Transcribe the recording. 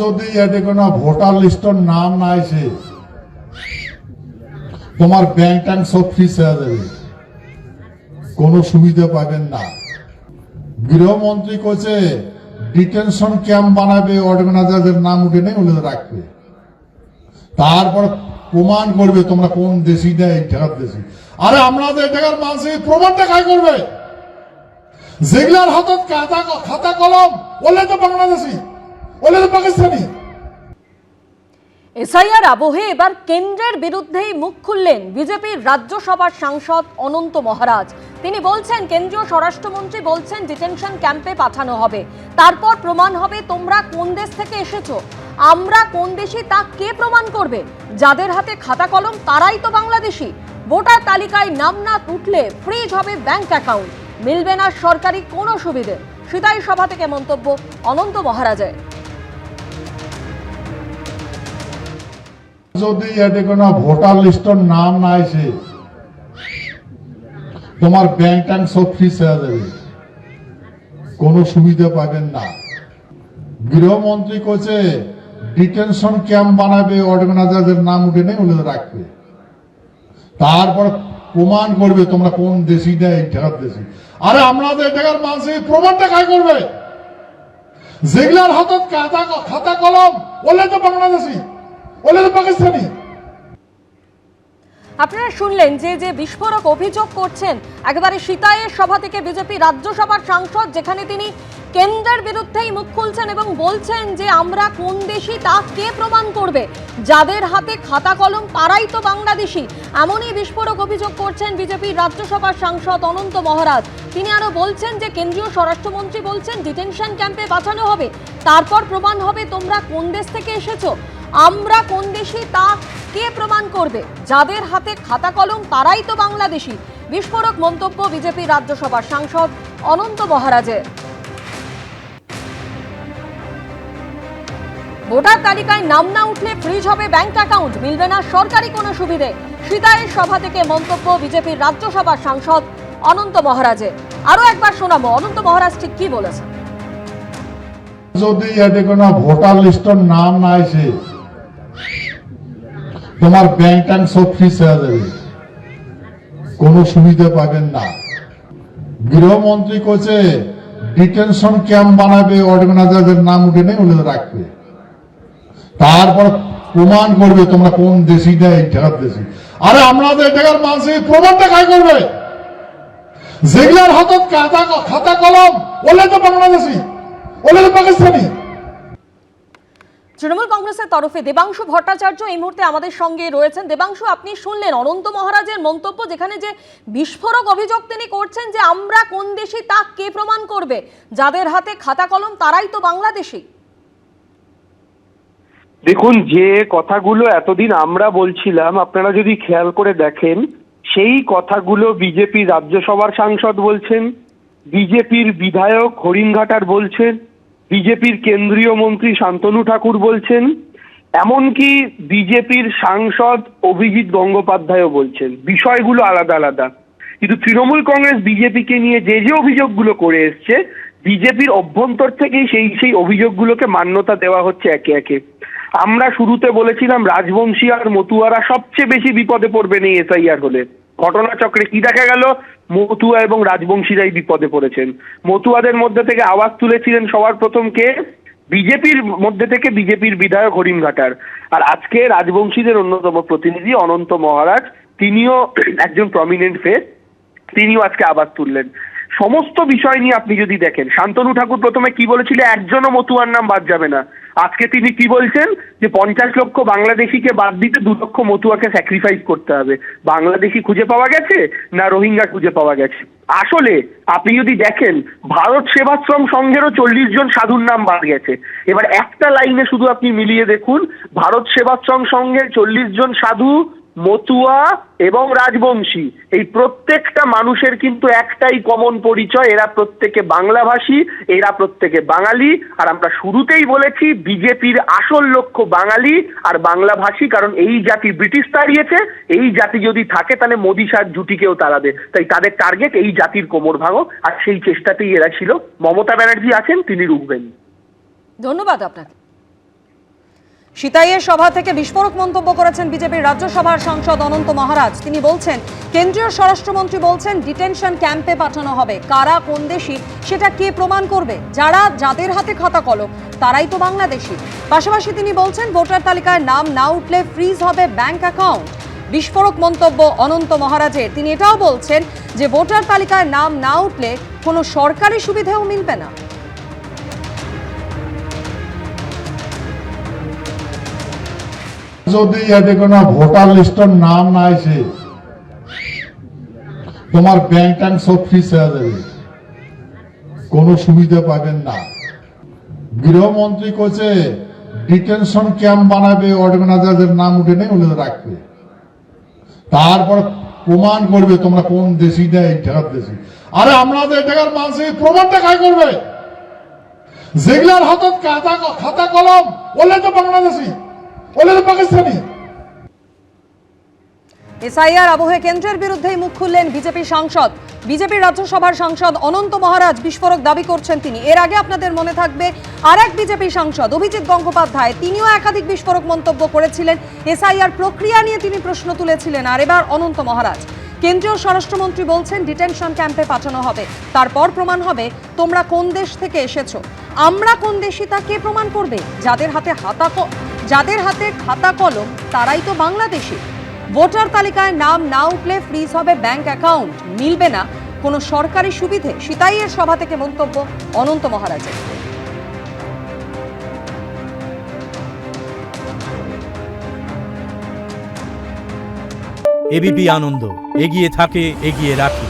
যদি এতে কোনো ভোটার লিস্টের নাম না আসে তোমার ব্যাংক ট্যাঙ্ক সব ফ্রিজ হয়ে যাবে, কোনো সুবিধা পাবেন না। গৃহমন্ত্রী কোচে ডিটেনশন ক্যাম্প বানাবে, অর্গানাইজারদের নাম উঠে নেই ওগুলো রাখবে, তারপর প্রমাণ করবে তোমরা কোন দেশি না এই টাকার দেশি। আরে আপনাদের টাকার মানুষের প্রমাণটা কাজ করবে, যেগুলার হাতত খাতা কলম ওলে তো বাংলাদেশি, ওলে তো পাকিস্তানি। এসআইআর আবহে এবার কেন্দ্রের বিরুদ্ধেই মুখ খুললেন বিজেপির রাজ্যসভার সাংসদ অনন্ত মহারাজ। তিনি বলছেন, কেন্দ্রীয় স্বরাষ্ট্রমন্ত্রী বলছেন ডিটেনশন ক্যাম্পে পাঠানো হবে, তারপর প্রমাণ হবে তোমরা কোন দেশ থেকে এসেছো। আমরা কোন দেশি তা কে প্রমাণ করবে? যাদের হাতে খাতা কলম তারাই তো বাংলাদেশি। ভোটার তালিকায় নাম না উঠলে ফ্রিজ হবে ব্যাংক অ্যাকাউন্ট, মিলবে না সরকারি কোনো সুবিধে। সিতাই সভা থেকে মন্তব্য অনন্ত মহারাজের। যদি এতে কোনো ভোটার লিস্টের নাম না আসে তোমার ব্যাংক ট্যাঙ্ক সব ফ্রিজ হয়ে যাবে, কোনো সুবিধা পাবেন না। গৃহমন্ত্রী কোচে ডিটেনশন ক্যাম্প বানাবে, অর্গানাইজারদের নাম উঠে নেই ওগুলো রাখবে, তারপর প্রমাণ করবে তোমরা কোন দেশি না এই টাকার দেশি। আরে আপনাদের টাকার মানুষের প্রমাণটা কাজ করবে, যেগুলার হাতত খাতা কলম ওলে তো বাংলাদেশি, ওলে তো পাকিস্তানি। আপনারা শুনলেন যে বিস্ফোরক অভিযোগ করছেন একেবারে সিতাইয়ের সভা থেকে বিজেপি রাজ্যসভার সাংসদ, যেখানে তিনি কেন্দ্রের বিরুদ্ধেই মুখ খুলছেন এবং বলছেন যে আমরা কোন দেশি তা কে প্রমাণ করবে, যাদের হাতে খাতা কলম তারাই তো বাংলাদেশি। এমনই বিস্ফোরক অভিযোগ করছেন বিজেপির রাজ্যসভার সাংসদ অনন্ত মহারাজ। তিনি আরো বলছেন যে কেন্দ্রীয় স্বরাষ্ট্রমন্ত্রী বলছেন ডিটেনশন ক্যাম্পে পাঠানো হবে, তারপর প্রমাণ হবে তোমরা কোন দেশ থেকে এসেছো। আমরা কোন দেশি তা কে প্রমাণ করবে? যাদের হাতে খাতা কলম তারাই তো বাংলাদেশি। বিস্ফোরক মন্তব্য বিজেপি রাজ্যসভার সাংসদ অনন্ত মহারাজের। ভোটার তালিকায় নাম না উঠলে ফ্রিজ হবে ব্যাংক অ্যাকাউন্ট, মিলবে না সরকারি কোনো সুবিধে। সিতাইয়ের সভা থেকে মন্তব্য বিজেপির রাজ্যসভার সাংসদ অনন্ত মহারাজের। আরো একবার শোনাবো অনন্ত মহারাজ ঠিক কি বলেছেন। যদি এতে কোনো ভোটার লিস্টের নাম না আসে তোমার ব্যাংক ট্যাঙ্ক সব ফ্রিজ হয়ে যাবে, কোনো সুবিধা পাবেন না। গৃহমন্ত্রী কোচে ডিটেনশন ক্যাম্প বানাবে, অর্গানাইজারদের নাম উঠে নেই ওগুলো রাখবে, তারপর প্রমাণ করবে তোমরা কোন দেশি না এই টাকার দেশি। আরে আপনাদের টাকার মানুষের প্রমাণটা কাজ করবে, যেগুলার হাতত খাতা কলম ওলে তো বাংলাদেশি, ওলে তো পাকিস্তানি। তৃণমূল কংগ্রেসের তরফে দেবাংশু ভট্টাচার্য এই মুহূর্তে আমাদের সঙ্গে রয়েছেন। দেবাংশু, আপনি শুনলেন অনন্ত মহারাজের মন্তব্য, যেখানে যে বিস্ফোরক অভিযোগ তিনি করছেন যে আমরা কোন দেশি তা কে প্রমাণ করবে, যাদের হাতে খাতা কলম তারাই তো বাংলাদেশি। দেখুন, যে কথাগুলো এতদিন আমরা বলছিলাম আপনারা যদি খেয়াল করে দেখেন, সেই কথাগুলো বিজেপি রাজ্যসভার সাংসদ বলছেন, বিজেপির বিধায়ক হরিণঘাটার বলছেন, বিজেপির কেন্দ্রীয় মন্ত্রী শান্তনু ঠাকুর বলছেন, এমনকি বিজেপির সাংসদ অভিজিৎ গঙ্গোপাধ্যায়ও বলছেন। বিষয়গুলো আলাদা আলাদা, কিন্তু তৃণমূল কংগ্রেস বিজেপিকে নিয়ে যে অভিযোগগুলো করে এসছে, বিজেপির অভ্যন্তর থেকেই সেই অভিযোগগুলোকে মান্যতা দেওয়া হচ্ছে একে একে। আমরা শুরুতে বলেছিলাম রাজবংশী আর মতুয়ারা সবচেয়ে বেশি বিপদে পড়বেন এই এসআইআর হলে। ঘটনাচক্রে কি দেখা গেল? মতুয়া এবং রাজবংশীরাই বিপদে পড়েছেন। মতুয়াদের মধ্যে থেকে আওয়াজ তুলেছিলেন সবার প্রথম কে? বিজেপির মধ্যে থেকে বিজেপির বিধায়ক হরিণঘাটার। আর আজকে রাজবংশীদের অন্যতম প্রতিনিধি অনন্ত মহারাজ, তিনিও একজন প্রমিনেন্ট ফেস, তিনিও আজকে আওয়াজ তুললেন। সমস্ত বিষয় নিয়ে আপনি যদি দেখেন, শান্তনু ঠাকুর প্রথমে কি বলেছিল, একজনও মতুয়ার নাম বাদ যাবে না। আজকে তিনি কি বলছেন যে 50 লক্ষ বাংলাদেশিকে বাদ দিতে 2 লক্ষ মতুয়াকে স্যাক্রিফাইস করতে হবে। বাংলাদেশি খুঁজে পাওয়া গেছে না রোহিঙ্গা খুঁজে পাওয়া গেছে? আসলে আপনি যদি দেখেন, ভারত সেবাশ্রম সংঘেরও 40 জন সাধুর নাম বাদ গেছে। এবার একটা লাইনে শুধু আপনি মিলিয়ে দেখুন, ভারত সেবাশ্রম সংঘের 40 জন সাধু, মতুয়া এবং রাজবংশী, এই প্রত্যেকটা মানুষের কিন্তু একটাই কমন পরিচয়, এরা প্রত্যেকে বাংলাভাষী, এরা প্রত্যেকে বাঙালি। আর আমরা শুরুতেই বলেছি বিজেপির আসল লক্ষ্য বাঙালি আর বাংলাভাষী, কারণ এই জাতি ব্রিটিশ তাড়িয়েছে, এই জাতি যদি থাকে তাহলে মোদী শাহ জুটিকেও তাড়াবে। তাই তাদের টার্গেট এই জাতির কোমর ভাঙো, আর সেই চেষ্টাতেই এরা ছিল। মমতা ব্যানার্জি আছেন, তিনি রুখবেন। ধন্যবাদ আপনাকে। সিতাইয়ের সভা থেকে বিস্ফোরক মন্তব্য করেছেন বিজেপির রাজ্যসভার সাংসদ অনন্ত মহারাজ। তিনি বলছেন, কেন্দ্রীয় স্বরাষ্ট্রমন্ত্রী বলছেন ডিটেনশন ক্যাম্পে পাঠানো হবে। কারা কোন দেশি সেটা কে প্রমাণ করবে? যাদের হাতে খাতা কলম তারাই তো বাংলাদেশি। পাশাপাশি তিনি বলছেন ভোটার তালিকায় নাম না উঠলে ফ্রিজ হবে ব্যাংক অ্যাকাউন্ট। বিস্ফোরক মন্তব্য অনন্ত মহারাজের। তিনি এটাও বলছেন যে ভোটার তালিকায় নাম না উঠলে কোনো সরকারি সুবিধাও মিলবে না। যদি এতে কোনো ভোটার লিস্টের নাম না আসে, তোমার ব্যাংক ট্যাঙ্ক সব ফ্রিজ হয়ে যাবে, কোনো সুবিধা পাবেন না। গৃহমন্ত্রী কোচে ডিটেনশন ক্যাম্প বানাবে, অর্গানাইজারদের নাম উঠে নেই ওদের রাখবে, তারপর প্রমাণ করবে তোমরা কোন দেশি না এই টাকার দেশি। আরে আমাদের টাকার মানুষ প্রমাণটা কাজ করবে? যেগুলার হাতত খাতা কলম ওলে তো বাংলাদেশি, ওলে তো পাকিস্তানি। এসআইআর আবহে কেন্দ্রের বিরুদ্ধেই মুখ খুললেন বিজেপি সাংসদ। বিজেপির রাজ্যসভার সাংসদ অনন্ত মহারাজ বিস্ফোরক দাবি করছেন তিনি। এর আগে আপনাদের মনে থাকবে আর এক বিজেপি সাংসদ অভিজিৎ গঙ্গোপাধ্যায়, তিনিও একাধিক বিস্ফোরক মন্তব্য করেছিলেন। এসআইআর প্রক্রিয়া নিয়ে তিনি প্রশ্ন তুলেছিলেন। আর এবার অনন্ত মহারাজ। কেন্দ্রীয় স্বরাষ্ট্রমন্ত্রী বলছেন ডিটেনশন ক্যাম্পে পাঠানো হবে, তারপর প্রমাণ হবে তোমরা কোন দেশ থেকে এসেছো। আমরা কোন দেশি তা কে প্রমাণ করবে? যাদের হাতে খাতা কলম তারাই তো বাংলাদেশি। ভোটার তালিকায় নাম না উঠলে ফ্রিজ হবে ব্যাংক অ্যাকাউন্ট, মিলবে না কোনো সরকারি সুবিধে। সিতাইয়ের সভা থেকে মন্তব্য অনন্ত মহারাজের। এবিপি আনন্দ, এগিয়ে থাকে, এগিয়ে রাখে।